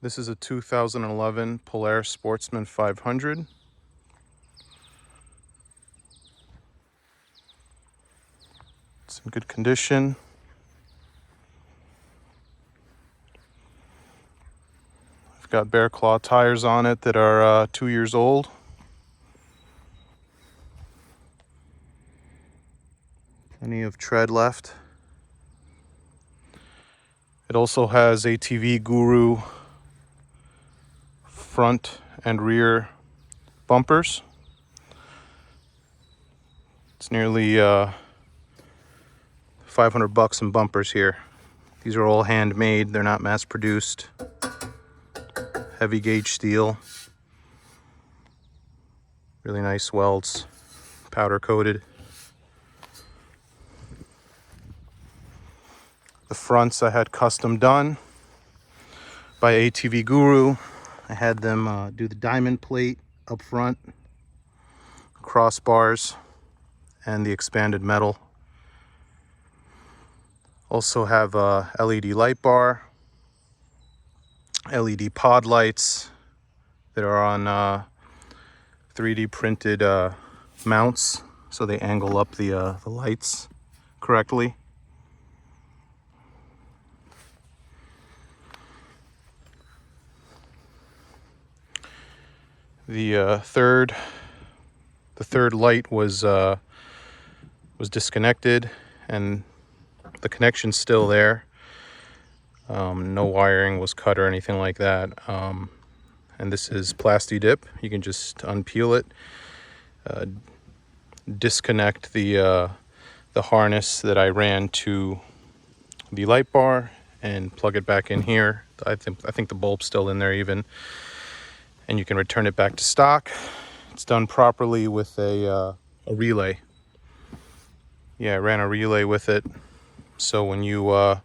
This is a 2011 Polaris Sportsman 500. It's in good condition. I've got Bear Claw tires on it that are 2 years old. Plenty of tread left. It also has ATV Guru front and rear bumpers. It's nearly $500 in bumpers here. These are all handmade, they're not mass produced. Heavy gauge steel. Really nice welds, powder coated. The fronts I had custom done by ATV Guru. I had them do the diamond plate up front, crossbars, and the expanded metal. Also have a LED light bar, LED pod lights that are on 3D printed mounts, so they angle up the lights correctly. The third light was disconnected, and the connection's still there. No wiring was cut or anything like that. And this is Plasti Dip. You can just unpeel it, disconnect the harness that I ran to the light bar, and plug it back in here. I think the bulb's still in there even. And you can return it back to stock. It's done properly with a relay. Yeah, I ran a relay with it. So when you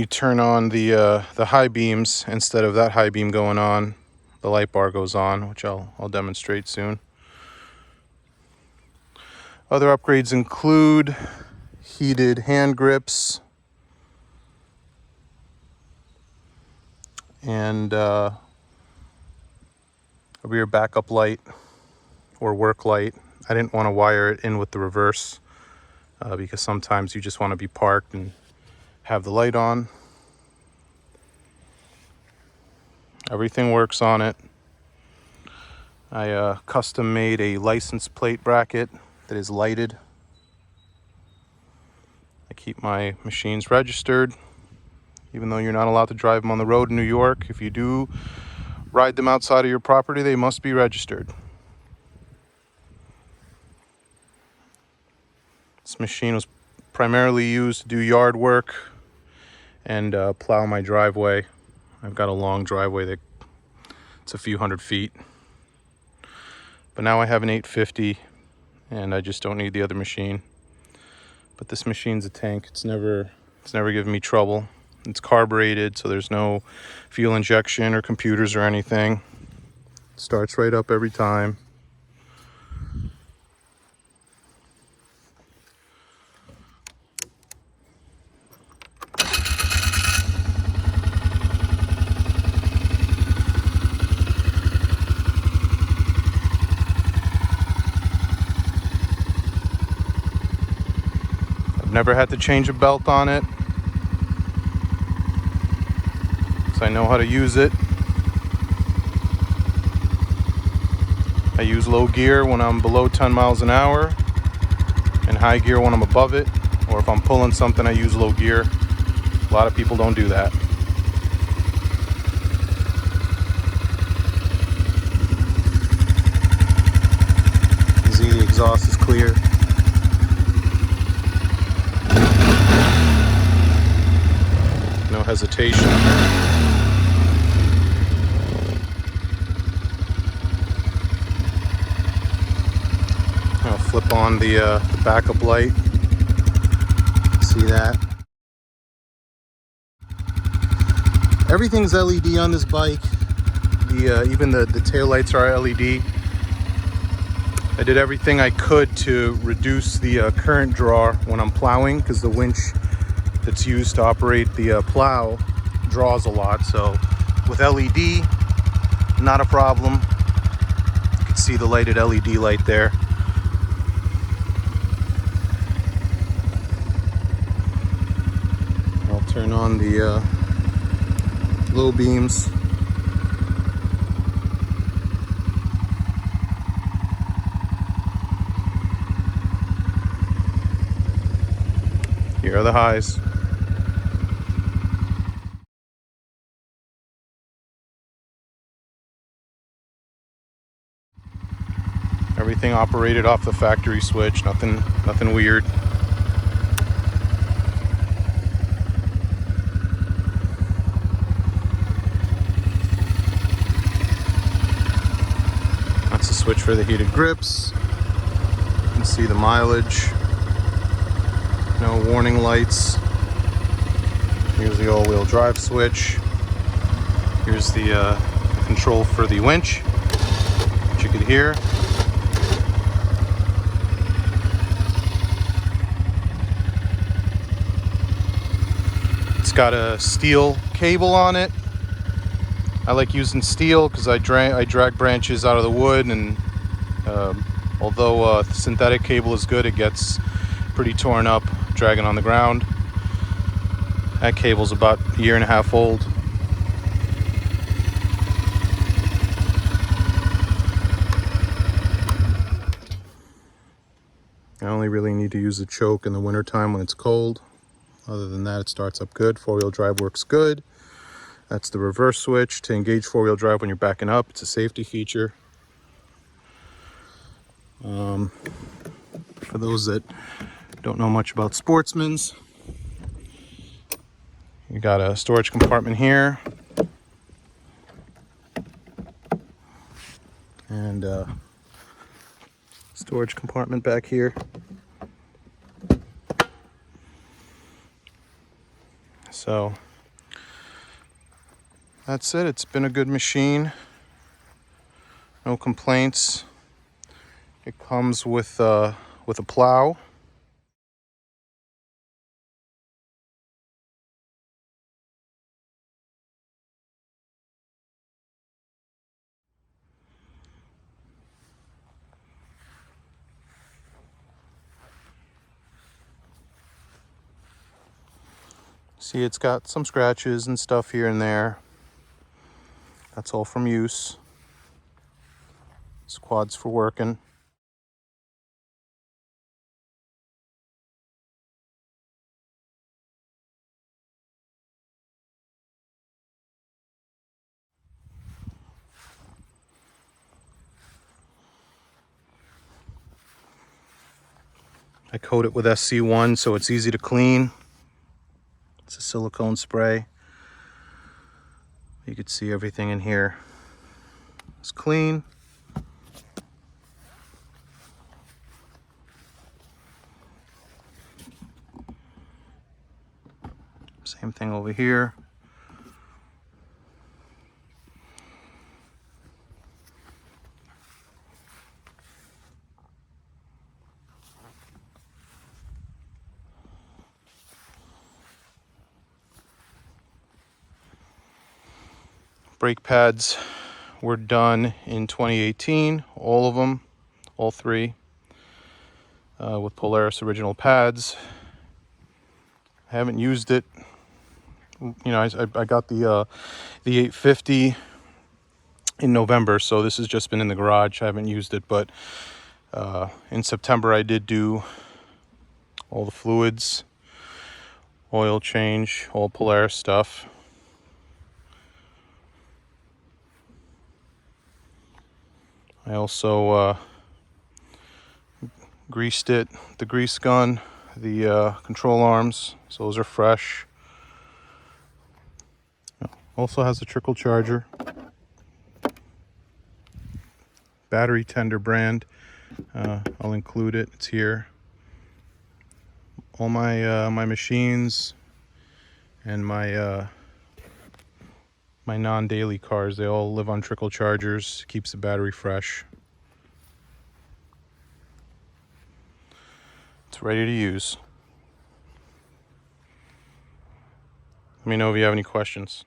turn on the high beams, instead of that high beam going on, the light bar goes on, which I'll demonstrate soon. Other upgrades include heated hand grips and a rear backup light or work light. I didn't want to wire it in with the reverse because sometimes you just want to be parked and have the light on. Everything works on it. I custom made a license plate bracket that is lighted. I keep my machines registered, even though you're not allowed to drive them on the road in New York. If you do ride them outside of your property, they must be registered. This machine was primarily used to do yard work and plow my driveway. I've got a long driveway that it's a few hundred feet. But now I have an 850 and I just don't need the other machine. But this machine's a tank. It's never given me trouble. It's carbureted, so there's no fuel injection or computers or anything. It starts right up every time. I've never had to change a belt on it, so I know how to use it. I use low gear when I'm below 10 miles an hour and high gear when I'm above it, or if I'm pulling something I use low gear. A lot of people don't do that. You see the exhaust is clear. No hesitation. I'll flip on the backup light. See that? Everything's LED on this bike. Even the tail lights are LED. I did everything I could to reduce the current draw when I'm plowing, because the winch that's used to operate the plow draws a lot. So with LED, not a problem. You can see the lighted LED light there. I'll turn on the low beams. Here are the highs. Everything operated off the factory switch, nothing weird. That's the switch for the heated grips. You can see the mileage. No warning lights. Here's the all-wheel drive switch. Here's the control for the winch, which you can hear. It's got a steel cable on it. I like using steel because I drag branches out of the wood, and although synthetic cable is good, it gets pretty torn up dragging on the ground. That cable's about a year and a half old. I only really need to use the choke in the wintertime when it's cold. Other than that, it starts up good. Four-wheel drive works good. That's the reverse switch to engage four-wheel drive when you're backing up. It's a safety feature. For those that don't know much about Sportsmans, you got a storage compartment here, and storage compartment back here. So that's it. It's been a good machine. No complaints. It comes with a plow. See, it's got some scratches and stuff here and there. That's all from use. This quad's for working. I coat it with SC1 so it's easy to clean. It's a silicone spray. You can see everything in here. It's clean. Same thing over here. Brake pads were done in 2018, all of them, all three, with Polaris original pads. I haven't used it. You know, I got the 850 in November, so this has just been in the garage. I haven't used it, but in September I did do all the fluids, oil change, all Polaris stuff. I also greased it, the grease gun, the control arms, so those are fresh. Also has a trickle charger. Battery Tender brand. I'll include it, it's here. All my my machines and my my non-daily cars, they all live on trickle chargers. Keeps the battery fresh. It's ready to use. Let me know if you have any questions.